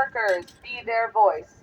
Yorkers, be their voice.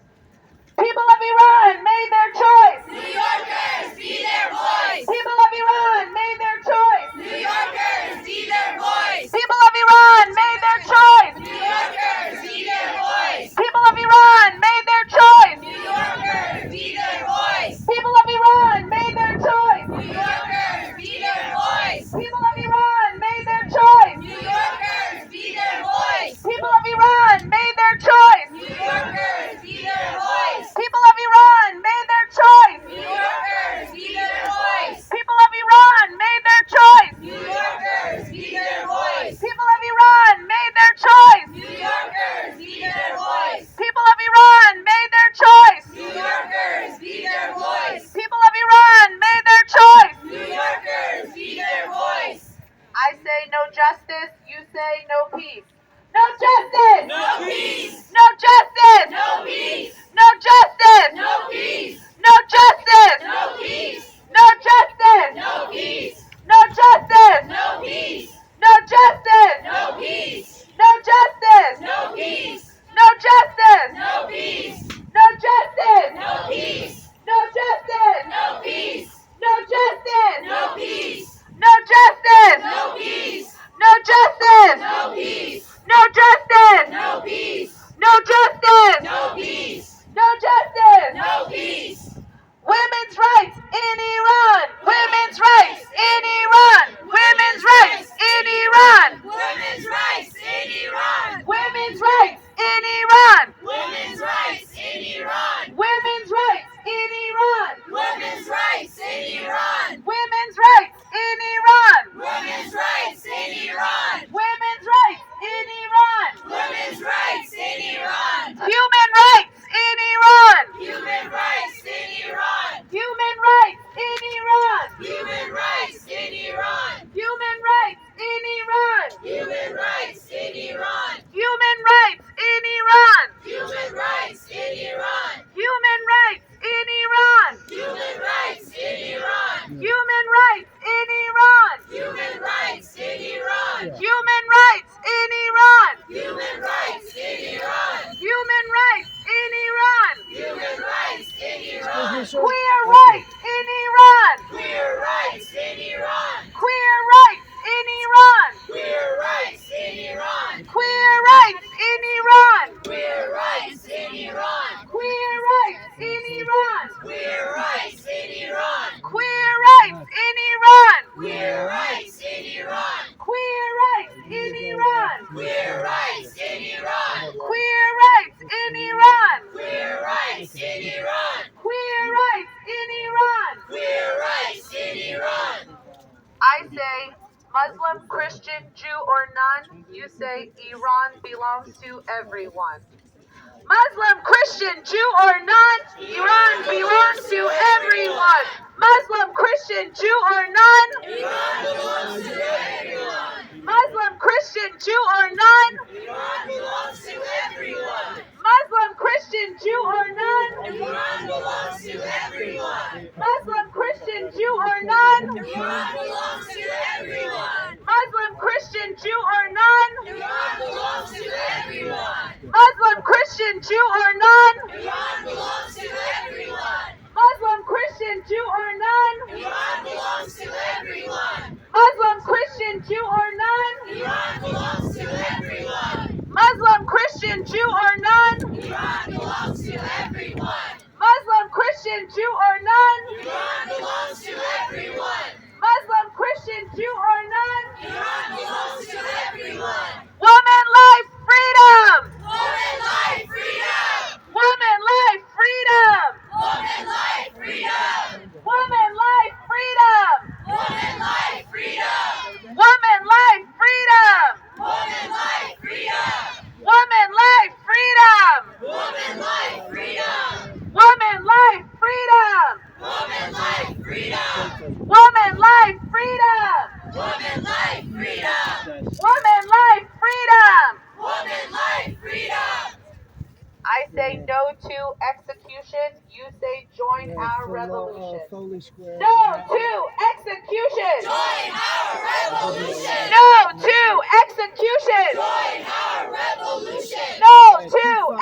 People of Iran made their choice. New Yorkers, be their voice. People of Iran made their choice. New Yorkers, be their voice. People of Iran made their choice. New Yorkers, be their voice. People of Iran made their choice. New Yorkers, be their voice. People of Iran made their choice. New Yorkers, be their voice. People of Iran made their choice. New Yorkers, be their voice. People of Iran made their choice. New Yorkers, be their voice. People of Iran made their choice. New Yorkers, be their voice. People of Iran made their choice. New Yorkers, be their voice. People of Iran made their choice. New Yorkers, be their voice. People of Iran made their choice. New Yorkers, be their voice. People of Iran made their choice. New Yorkers, be their voice. I say no justice, you say no peace. No justice! No peace! No justice! No peace! No justice! No peace! No justice! No peace! No justice! No peace! No justice! No peace! No justice! No peace! No justice! No peace! No justice! No peace! No justice! No peace! No justice! No peace! No justice! No peace! No justice! No peace! No justice! No peace! No justice! No peace! No justice! No peace! No justice! No peace! Women's rights in Iran! Women's rights in Iran! Women's rights in Iran! Women's rights in Iran! Women's rights in Iran! Women's rights in Iran! Women's rights in Iran! Women's rights in Iran! Women's rights in Iran! Women's rights in Iran! Women's rights in Iran! Women's rights in Iran! Human rights in Iran! Human rights in Iran! Human rights in Iran! Human rights in Iran! Human rights in Iran! Human rights in Iran! Human rights in Iran! Human rights in Iran! Human rights in Iran! Human rights in Iran! Human rights in Iran! Human rights in Iran! Human rights in Iran! Human rights in Iran! Human rights in Iran! Human rights in Iran! Queer rights in Iran! Queer rights in Iran! Queer rights in Iran! Queer rights in Iran! Queer rights in Iran! Queer rights in Iran! Queer rights in Iran! Queer rights in Iran! Queer rights in Iran! Queer rights in Iran! Queer rights in Iran! Queer rights in Iran! Queer rights in Iran! Queer rights in Iran! Queer rights in Iran! Queer rights in Iran! I say Muslim, Christian, Jew, or none. You say Iran belongs to everyone. Muslim, Christian, Jew, or none. Iran belongs to everyone. Muslim, Christian, Jew, or none. Iran belongs to everyone! Muslim, Christian, Jew, or none. Iran belongs to everyone! Muslim, Christian, Jew, or none. Iran belongs to everyone! Muslim, Christian, Jew, or none. Iran belongs to everyone! Muslim, Christian, Jew, or none. Iran belongs to everyone! Muslim, Christian, Jew, or none. Iran belongs to everyone! Muslim, Christian, Jew, or none. Iran belongs to everyone! Muslim, Christian, Jew, or none. Iran belongs to everyone! Muslim, Christian, Jew, or none. Iran belongs to everyone! Muslim, Christian, Jew, or none. Iran belongs to everyone! Muslim, Christian, Jew, or none. Iran belongs to everyone! Woman, life, freedom. Woman, life, freedom! Woman, life, freedom. Woman, life, freedom! Woman, life, freedom. Woman, life, freedom! Woman, life, freedom. Woman, life, freedom! Woman, life, freedom. Woman, life, freedom! Woman, life, freedom. Woman, life, freedom! Woman, life, freedom. Woman, life, freedom! Woman, life, freedom. Woman, life, freedom! I say no to execution. You say join our revolution. Foley Square. No to execution. Join our revolution! No to execution. Join our revolution! No to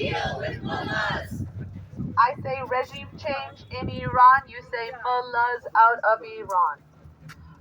deal with mullahs. I say regime change in Iran, you say mullahs out of Iran.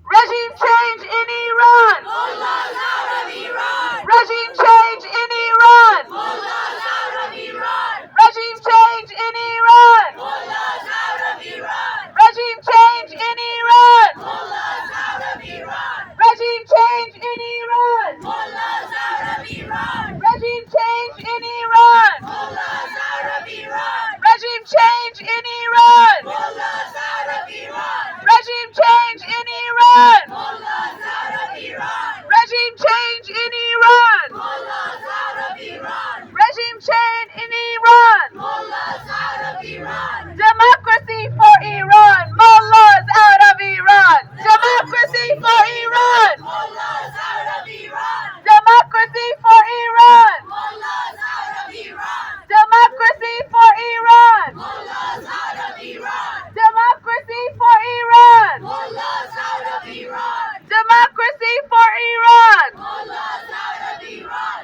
Regime change in Iran! Mullahs out of Iran. Regime change in Iran! Mullahs out of Iran. Regime change in Iran! Mullahs out of Iran. Regime change in Iran! Mullahs out of Iran. Regime change in Iran! Mullahs out of Iran. Regime change in Iran! Mullahs out of Iran. Regime change in Iran! Mullahs out of Iran. Regime change in Iran! Mullahs out of Iran. Regime change in Iran! Mullahs out of Iran. Regime change in Iran! Mullahs out of Iran. Democracy for Iran! Mullahs out of Iran! Democracy for Iran! Mullahs out of Iran. Democracy for Iran! Mullahs out of Iran. Democracy for Iran! Mullahs out of Iran. Democracy for Iran! Mullahs out of Iran. Democracy for Iran! Mullahs out of Iran.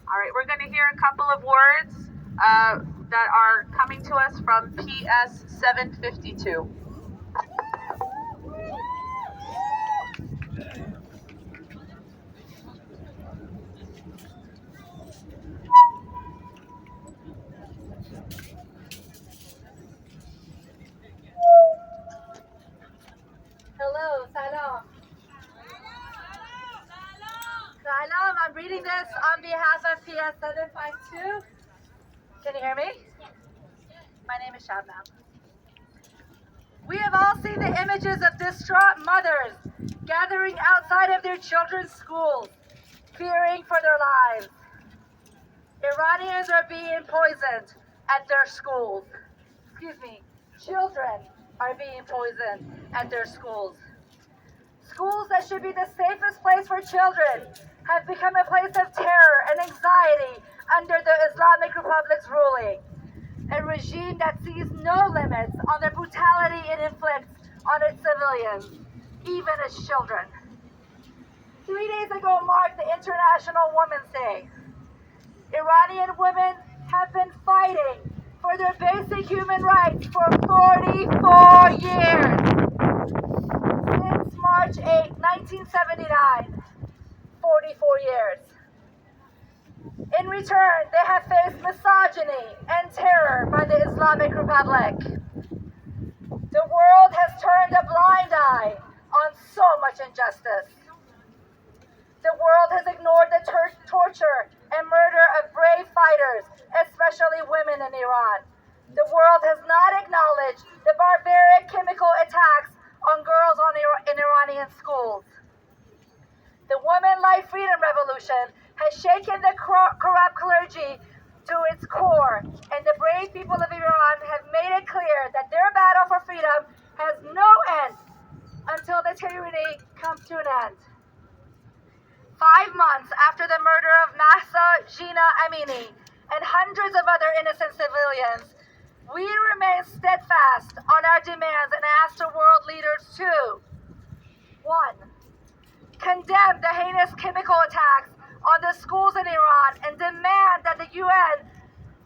All right, we're going to hear a couple of words that are coming to us from PS 752. Hello, salam. Salam, I'm reading this on behalf of PS 752. Can you hear me? My name is Shabnam. We have all seen the images of distraught mothers gathering outside of their children's schools, fearing for their lives. Iranians are being poisoned at their schools. Children are being poisoned at their schools. Schools that should be the safest place for children have become a place of terror and anxiety under the Islamic Republic's ruling. A regime that sees no limits on the brutality it inflicts on its civilians, even its children. 3 days ago marked the International Women's Day. Iranian women have been fighting for their basic human rights for 44 years. Since March 8, 1979, 44 years. In return, they have faced misogyny and terror by the Islamic Republic. The world has turned a blind eye on so much injustice. The world has ignored the torture and murder of brave fighters, especially women in Iran. The world has not acknowledged the barbaric chemical attacks on girls in Iranian schools. The Women Life Freedom Revolution has shaken the corrupt clergy to its core, and the brave people of Iran have made it clear that their battle for freedom has no end until the tyranny comes to an end. 5 months after the murder of Mahsa Jina Amini and hundreds of other innocent civilians, we remain steadfast on our demands and ask the world leaders to 1. Condemn the heinous chemical attacks on the schools in Iran and demand that the UN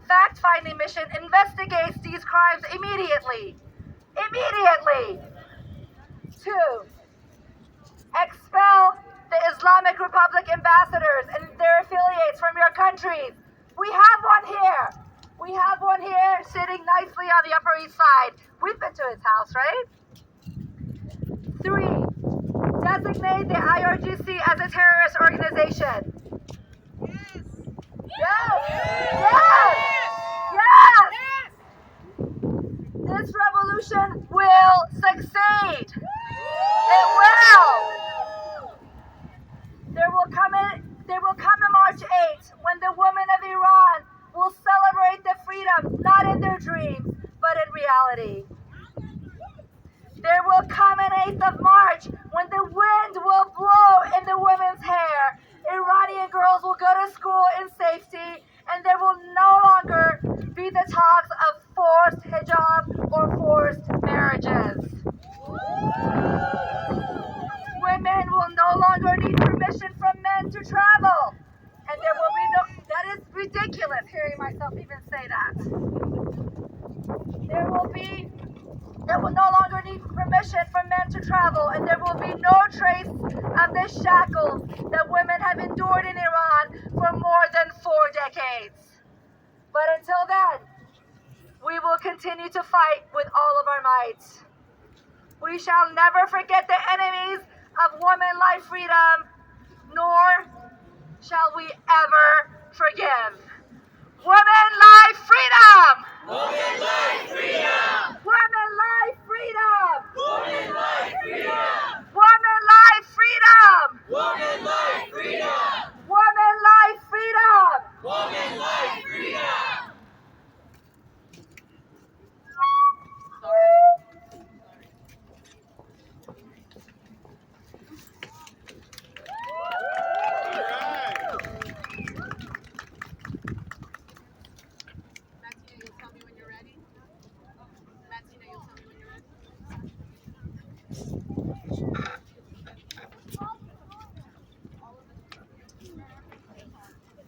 fact-finding mission investigates these crimes immediately. Immediately! 2. Expel the Islamic Republic ambassadors and their affiliates from your countries. We have one here. We have one here sitting nicely on the Upper East Side. We've been to his house, right? 3. Designate the IRGC as a terrorist organization. Yes! Yes! Yes! This revolution will succeed. It will. There will come a March 8th when the women of Iran will celebrate the freedom not in their dreams, but in reality. There will come an 8th of March when the wind will blow in the women's hair. Iranian girls will go to school in safety, and there will no longer be the talks of forced hijab or forced marriages. Women will no longer need permission from men to travel, and there will be no, that is ridiculous. ridiculous hearing myself even say that. There will no longer need permission for men to travel, and there will be no trace of the shackles that women have endured in Iran for more than 4 decades. But until then, we will continue to fight with all of our might. We shall never forget the enemies of women, life, freedom, nor shall we ever forgive. Women, life, freedom! Woman, life, freedom! Women, life, freedom! Woman, life, freedom! Women, life, freedom! Woman, life, freedom! Women, life, freedom! Woman, life, freedom!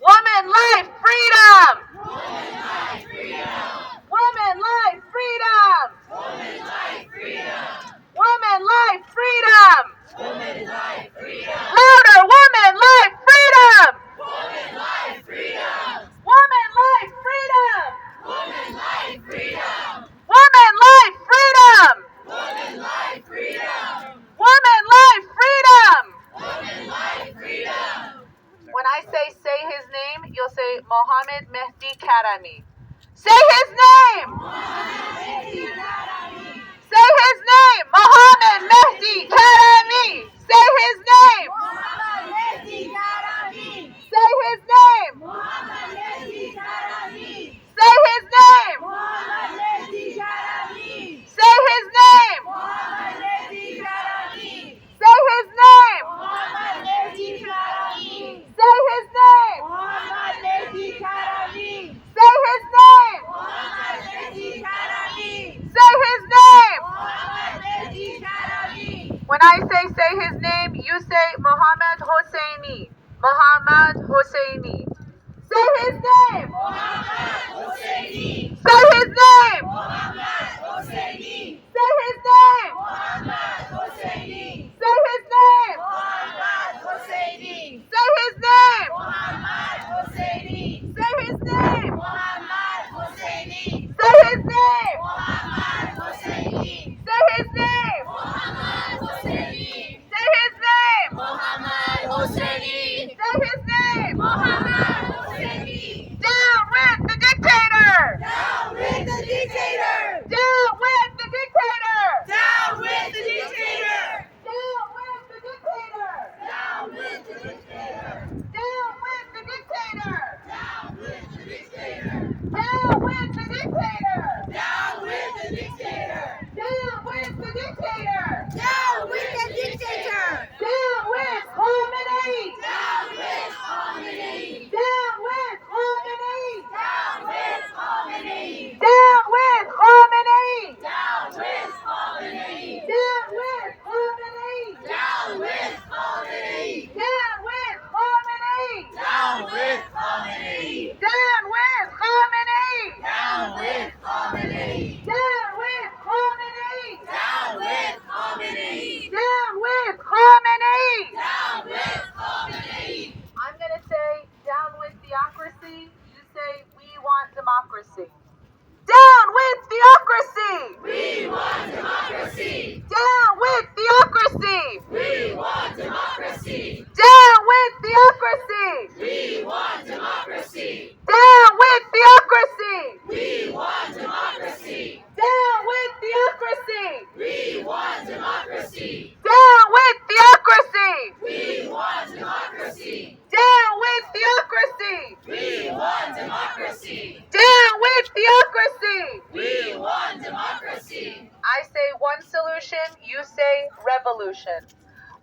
Women, life, freedom! Woman, life, freedom! Women, life, freedom! Woman, life, freedom! Women, life, freedom! Woman, life, freedom! Louder, women, life, freedom! Woman, life, freedom! Women, life, freedom! Woman, life, freedom! Women, life, freedom! Woman, life, freedom! Women, life, freedom! Woman, life, freedom! When I say his name, you'll say Mohammed Mehdi Karami. Say his name! Say his name! Mohammed Mehdi Karami! Say his name! Say his name! Say his name! Say his name! Say his name! Say his name! Say his name! Say his name! When I say his name, you say Mohammed Hosseini. Mohammed Hosseini. Say his name! Say his name! Say his name! Say his name! Say his name! Say his name! Say his name! Say his name! Say his name! Say his name! Down with the dictator! Down with the dictator! Down with the dictator! Down with the dictator! Down with the dictator! Down with the dictator! Down with the dictator! Down with the dictator! Down with the dictator! Down with the dictator! Down with the dictator! Down with the dictator! Down with Khomeini! Down with Khomeini! Down with Khomeini! Down with Khomeini! Down with Khomeini! Down with Khomeini! Down with Khomeini! Down with Khomeini! Down with Khomeini! Down with Khomeini! Down with Khomeini! Down with Khomeini! Down with Khomeini! Down with Khomeini! Down with Khomeini! Down with Khomeini! I'm gonna say down with theocracy. You say we want democracy. Down with theocracy! We want democracy! Down with theocracy! We want democracy! Down with theocracy! We want democracy! Down with theocracy! We want democracy! Down with theocracy! We want democracy! Down with theocracy! We want democracy! Down with theocracy! We want democracy! Down with theocracy! We want democracy! I say one solution, you say revolution.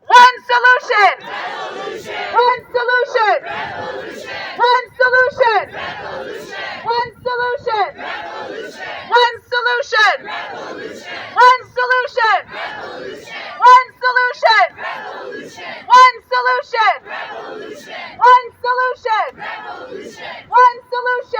One solution! Revolution! One solution! Revolution! One solution! Revolution! One solution! Revolution! One solution! Revolution! One solution! Revolution! One solution! Revolution! One solution! Revolution! One solution! Revolution! One solution!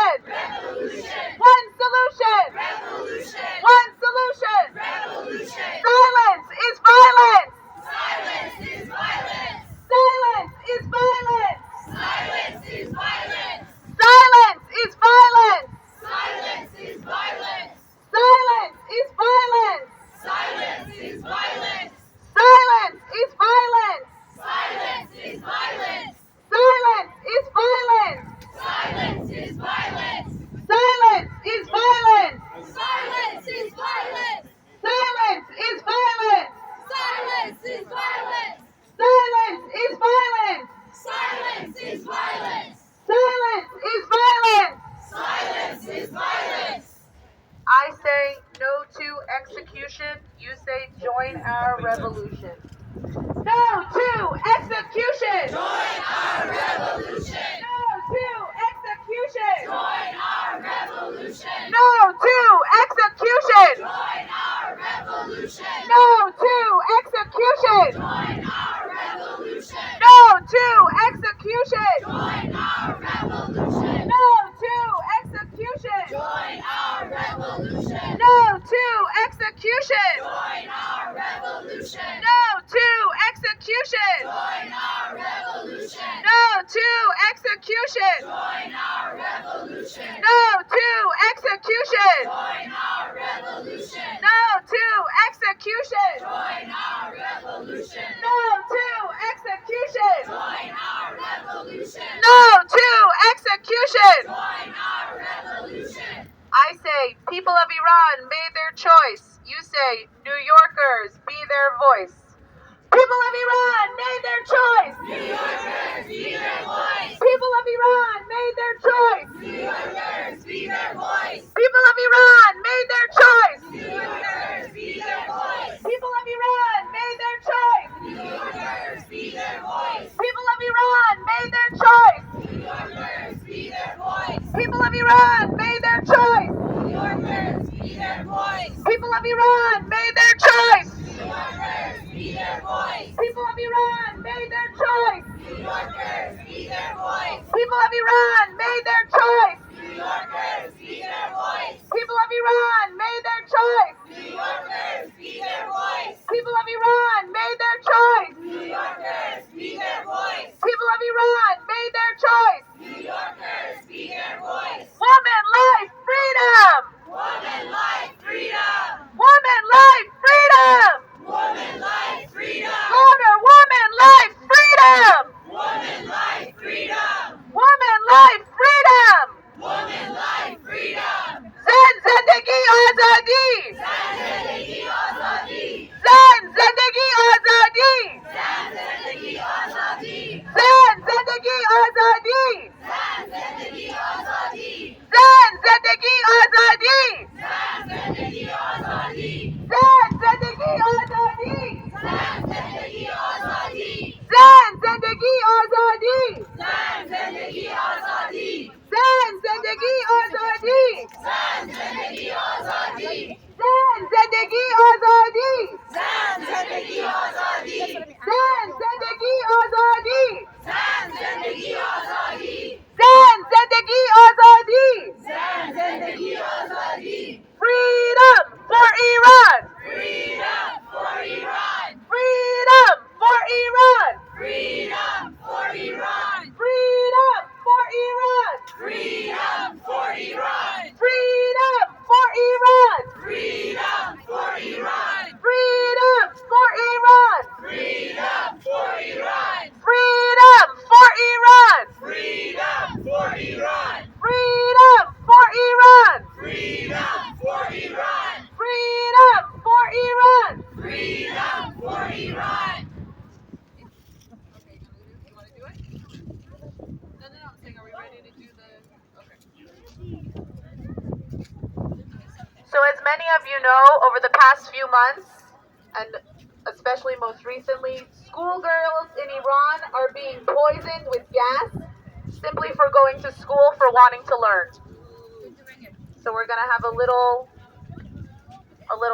revolution. No to execution. Join our revolution. No to execution. Join our revolution. No to execution. Join our revolution. No to execution. Join our revolution. No to execution. Join our revolution. No to execution. Join our revolution. No to execution. Join our revolution. No to execution. Join our revolution. No to execution. Join our revolution. No to execution. Join our revolution. No to execution. Join our revolution. No to execution. Join our revolution. No to execution. Join our revolution. I say, people of Iran made their choice. You say, New Yorkers, be their voice. People of Iran made their choice. New Yorkers, be their voice. People of Iran made their choice. New Yorkers, be their voice. People of Iran made their choice. New Yorkers, be their voice. People of Iran made their choice. New Yorkers, be their voice. People of Iran made their choice. New Yorkers, be their voice. People of Iran made their choice. New Yorkers, be their voice. People of Iran made their choice. New Yorkers, be their voice. People of Iran made their choice. New Yorkers, be their voice. People of Iran made their choice. New Yorkers, be their voice. People of Iran made their choice. New Yorkers, be their voice. People of Iran made their choice. New Yorkers, be their voice. People of Iran made their choice. New Yorkers, be their voice. Woman, life, freedom. Woman, life, freedom. Woman, life, freedom. Woman, life, freedom. Louder, woman, life, freedom. Woman, life, freedom. Woman, life, freedom. Woman, life, freedom. Zan zindagi azadi. Zindagi azadi. Zan zindagi azadi. Zindagi azadi. Zan zindagi azadi. Zindagi azadi. Zan zindagi azadi. Zindagi azadi. Zan zindagi azadi. Zindagi azadi. Zan zindagi azadi. Zindagi azadi. Zan zindagi azadi. Zindagi azadi. Zan zindagi azadi. Zindagi azadi. Zan zindagi azadi. Zindagi azadi. Zan zindagi azadi. Zindagi azadi. Freedom for Iran. Freedom for Iran. Freedom for Iran. Freedom for Iran. Freedom for Iran. Freedom for Iran. Freedom for Iran. Freedom for Iran. Freedom for Iran. Freedom for Iran. Freedom for Iran. Freedom for Iran. Freedom for Iran. Freedom for Iran. Freedom for Iran. Freedom for Iran. So as many of you know, over the past few months, and especially most recently, schoolgirls in Iran are being poisoned with gas simply for going to school for wanting to learn. So we're gonna have a little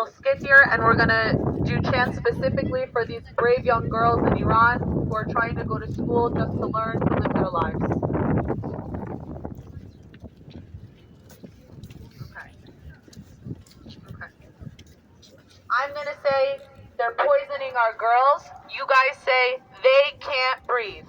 skit here, and we're gonna do chants specifically for these brave young girls in Iran who are trying to go to school just to learn to live their lives. Okay. I'm gonna say they're poisoning our girls. You guys say they can't breathe.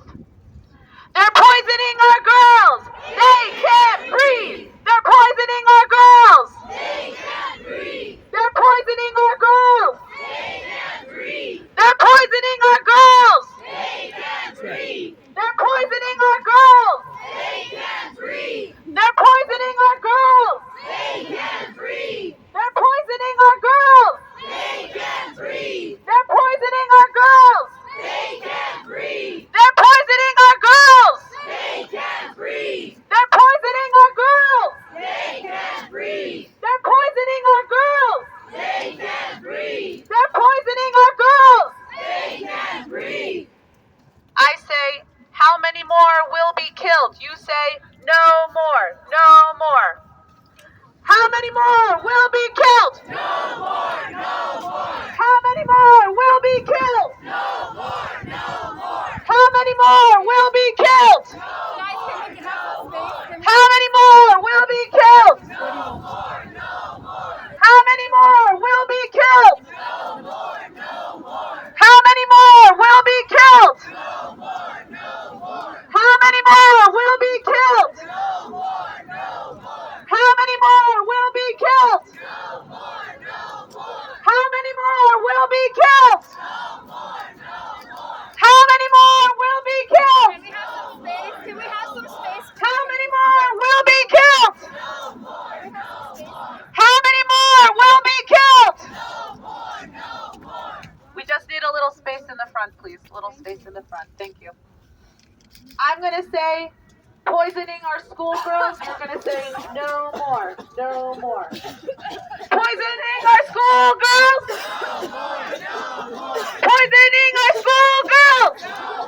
They're poisoning our girls. They can't breathe. They're poisoning our girls. They can't breathe. They're poisoning our girls. They can't breathe. They're poisoning our girls. They can't breathe. They're poisoning our girls. They can't breathe. They're poisoning our girls. They can't breathe. They're poisoning our girls. They can't breathe. They're poisoning our girls. They can't breathe. They're poisoning our girls. They can't breathe. They're poisoning our girls. more will be killed? No more, no more. How many more will be killed? No more, no more. How many more will be killed? How many more will be killed? No more, no more. How many more will be killed? No more, no more. How many more will be killed? No more, no more. How many more will be killed? No more, no more. How many more will be killed? No more, no more. How many more will be killed? No more, no more. How many more will be killed? Can we have some space? How many more will be killed? No more, no more. How many more will be killed? No more, no more. We just need a little space in the front, please. A little space in the front. Thank you. I'm going to say poisoning our schoolgirls. You're going to say no more. No more. Poisoning our schoolgirls. No more, no more. Poisoning our schoolgirls. No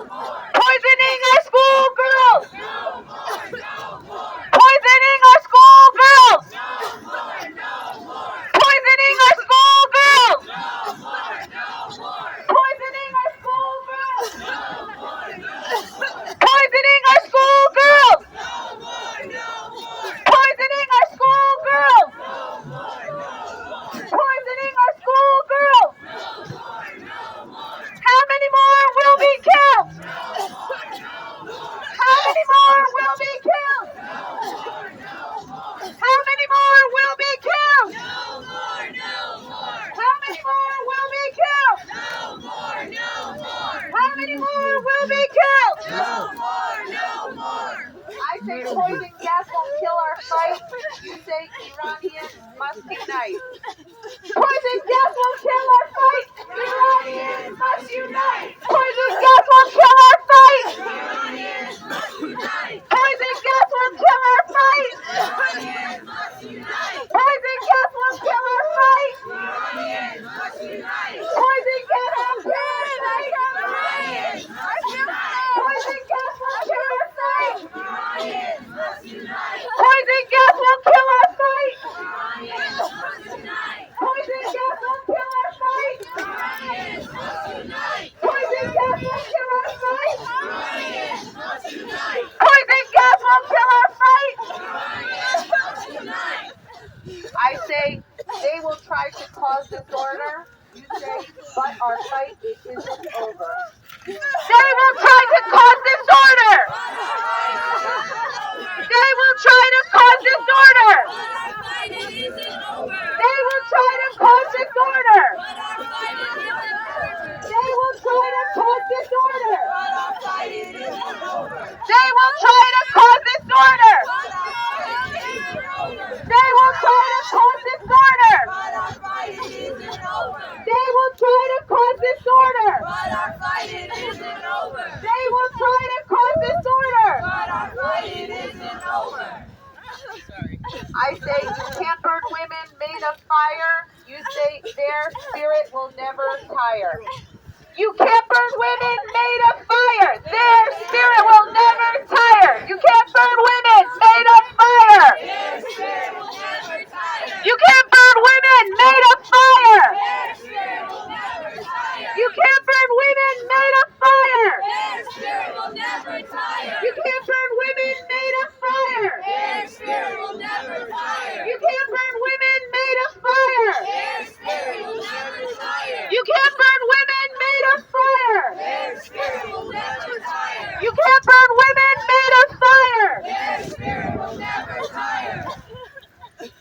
more, Poisoning our schoolgirls. no more, no more. Poisoning our schoolgirls. No more, no more. Poisoning our schoolgirls. No more, no more. Poisoning our schoolgirls. No more, no more. Poisoning our schoolgirls. No more, no more. Poisoning our schoolgirls. No more, no more. Poisoning our schoolgirls. No more, no more. How many more will be killed? No more, no more. How many more will be killed? No more, no more. How many more will be killed? No more, no more. How many more will be killed? No more, no more. How many more will be killed? No more, no more. I say poison gas won't kill our fight. You say Iranian must unite. Poison gas won't kill our fight. Iranians must unite. Poison gas won't kill our fight. Iranians must unite. Poison gas won't kill our fight. Iranians must unite. Poison gas won't kill our fight. Iranians must unite. Poison gas won't kill our fight. Iranians must unite. Poison gas won't kill our fight. Iranians must unite. Poison gas won't kill our fight. Iranians must unite. Poison gas won't kill our fight. Iranians must unite. Poison gas won't kill our fight. Iranians must unite. Poison gas won't kill our fight. Iranians must unite. I say they will try to cause disorder. You say, but our fight isn't over. They will try to cause disorder. They will try to cause disorder. They will try to cause disorder. They will try to cause disorder. They will try to cause disorder. They will try to cause disorder. They will try to cause disorder. They will try to cause disorder. I say pampered women made of fire. You say their spirit will never tire. You pampered women made of fire. Their spirit will never tire. You can't burn women made of fire. You can't burn women made of fire. You can't burn women made of fire. You can't burn women made of fire. You can't burn women made of fire. You can't burn women made of fire. You can't burn women made of fire.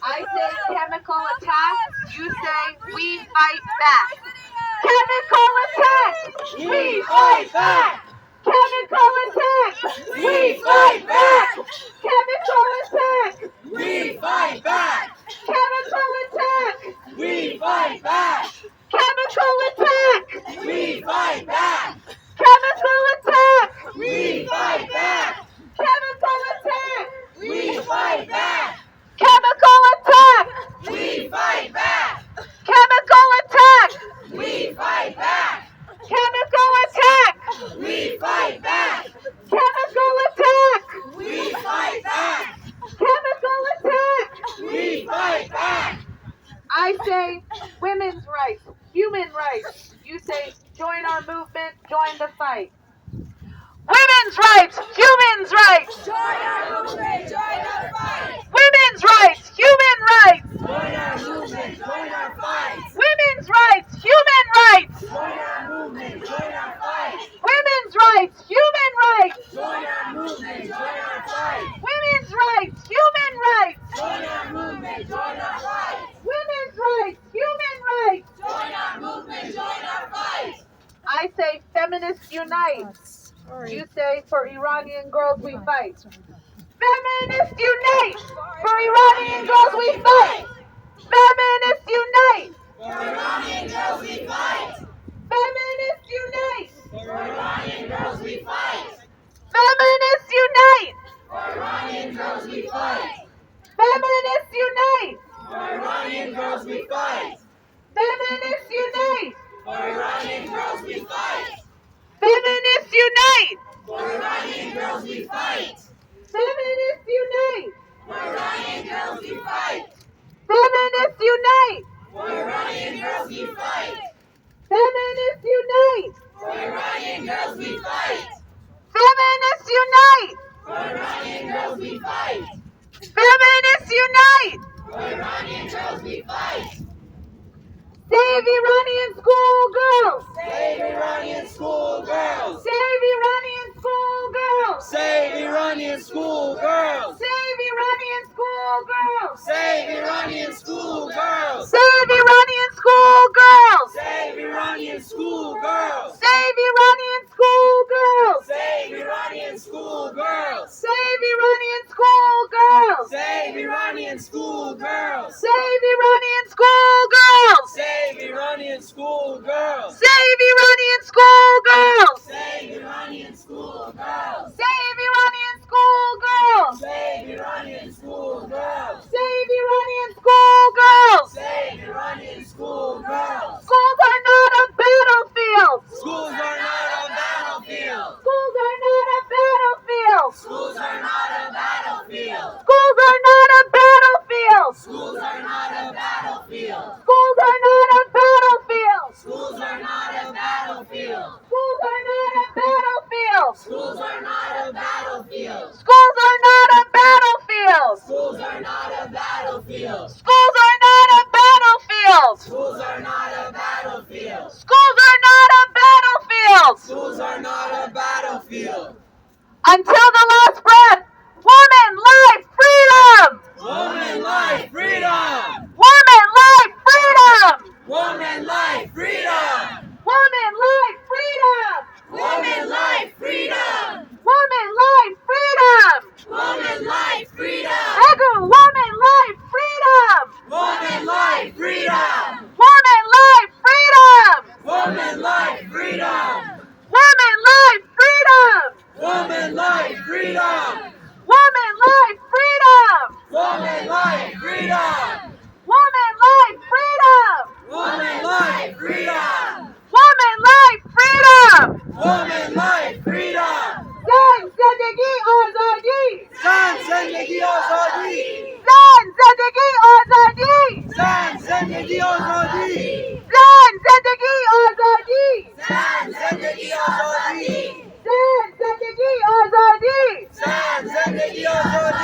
I say chemical attack. You say we fight back. Chemical attack. We fight back. Chemical attack. We fight back. Chemical attack. We fight back! Chemical attack. We fight back! Chemical attack. We fight back! Chemical attack. We fight back! Chemical attack. We fight back! Chemical attack. We fight back! Chemical attack. We fight back! Chemical attack. We fight back! Chemical attack. We fight back! Chemical I say women's rights, human rights. You say join our movement, join the fight. Women's rights, human rights. Join our movement, join our fight. Women's rights, human rights. Join our movement, join our fight. Women's rights, human rights. Join our movement, join our fight. Women's rights, human rights. Join our movement, join our fight. Women's rights, human rights. Join our movement, join our fight. Women's rights, human rights. Join our movement, join our fight. I say feminists unite. You say for Iranian girls we fight. Feminists unite! For Iranian girls we fight! Feminists unite! For Iranian girls we fight. Feminists unite! For Iranian girls we fight. Feminists unite! For Iranian girls we fight. Feminists unite! For Iranian girls we fight. Feminists unite! For Iranian girls we fight. Feminists unite! For Iranian girls we fight. Feminists unite! For Iranian girls we fight. Feminists unite! For Iranian girls we fight. Feminists unite! For Iranian girls we fight. Feminists unite! For Iranian girls we fight. Feminists unite! For Iranian girls we fight. Save Iranian schoolgirls! Save Iranian schoolgirls. Save Iranian schoolgirls! Save Iranian schoolgirls. Save Iranian schoolgirls! Save Iranian schoolgirls. Save Iranian schoolgirls! Save Iranian schoolgirls. Save Iranian schoolgirls! Save Iranian schoolgirls. Save Iranian schoolgirls! Save Iranian schoolgirls. Save Iranian schoolgirls! Save Iranian schoolgirls. Save Iranian schoolgirls! Save Iranian schoolgirls. Save Iranian schoolgirls! Save Iranian schoolgirls. Save Iranian schoolgirls! Save Iranian schoolgirls. Schools are not a battlefield! Schools are not a battlefield. Schools are not a battlefield! Schools are not a battlefield. Schools are not a battlefield! Schools are not a battlefield. Schools are not a battlefield! Schools are not a battlefield. Schools are not a battlefield! Schools are not a battlefield. Schools are not a battlefield! Schools are not a battlefield. Schools are not a battlefield! Schools are not a battlefield. Schools are not a battlefield! Schools are not a battlefield. Until the last breath, woman, life, freedom! Woman, life, freedom. Woman, life, freedom! Woman, life, freedom. Woman, life, freedom! Woman, life, freedom. Woman, life, freedom! Woman, life, freedom. Egu, woman, life, freedom! Woman, life, freedom. Woman, life, freedom! Woman, life, freedom. Woman, life, freedom! Woman, life, freedom. Woman, life, freedom! Woman, life, freedom. Woman, life, freedom! Woman, life, freedom. Woman, life, freedom! Woman, life, freedom. زن زندگی آزادی! زن زندگی آزادی. زن زندگی آزادی! زن زندگی آزادی. زن زندگی آزادی! زن زندگی آزادی. زن زندگی آزادی! زن زندگی آزادی.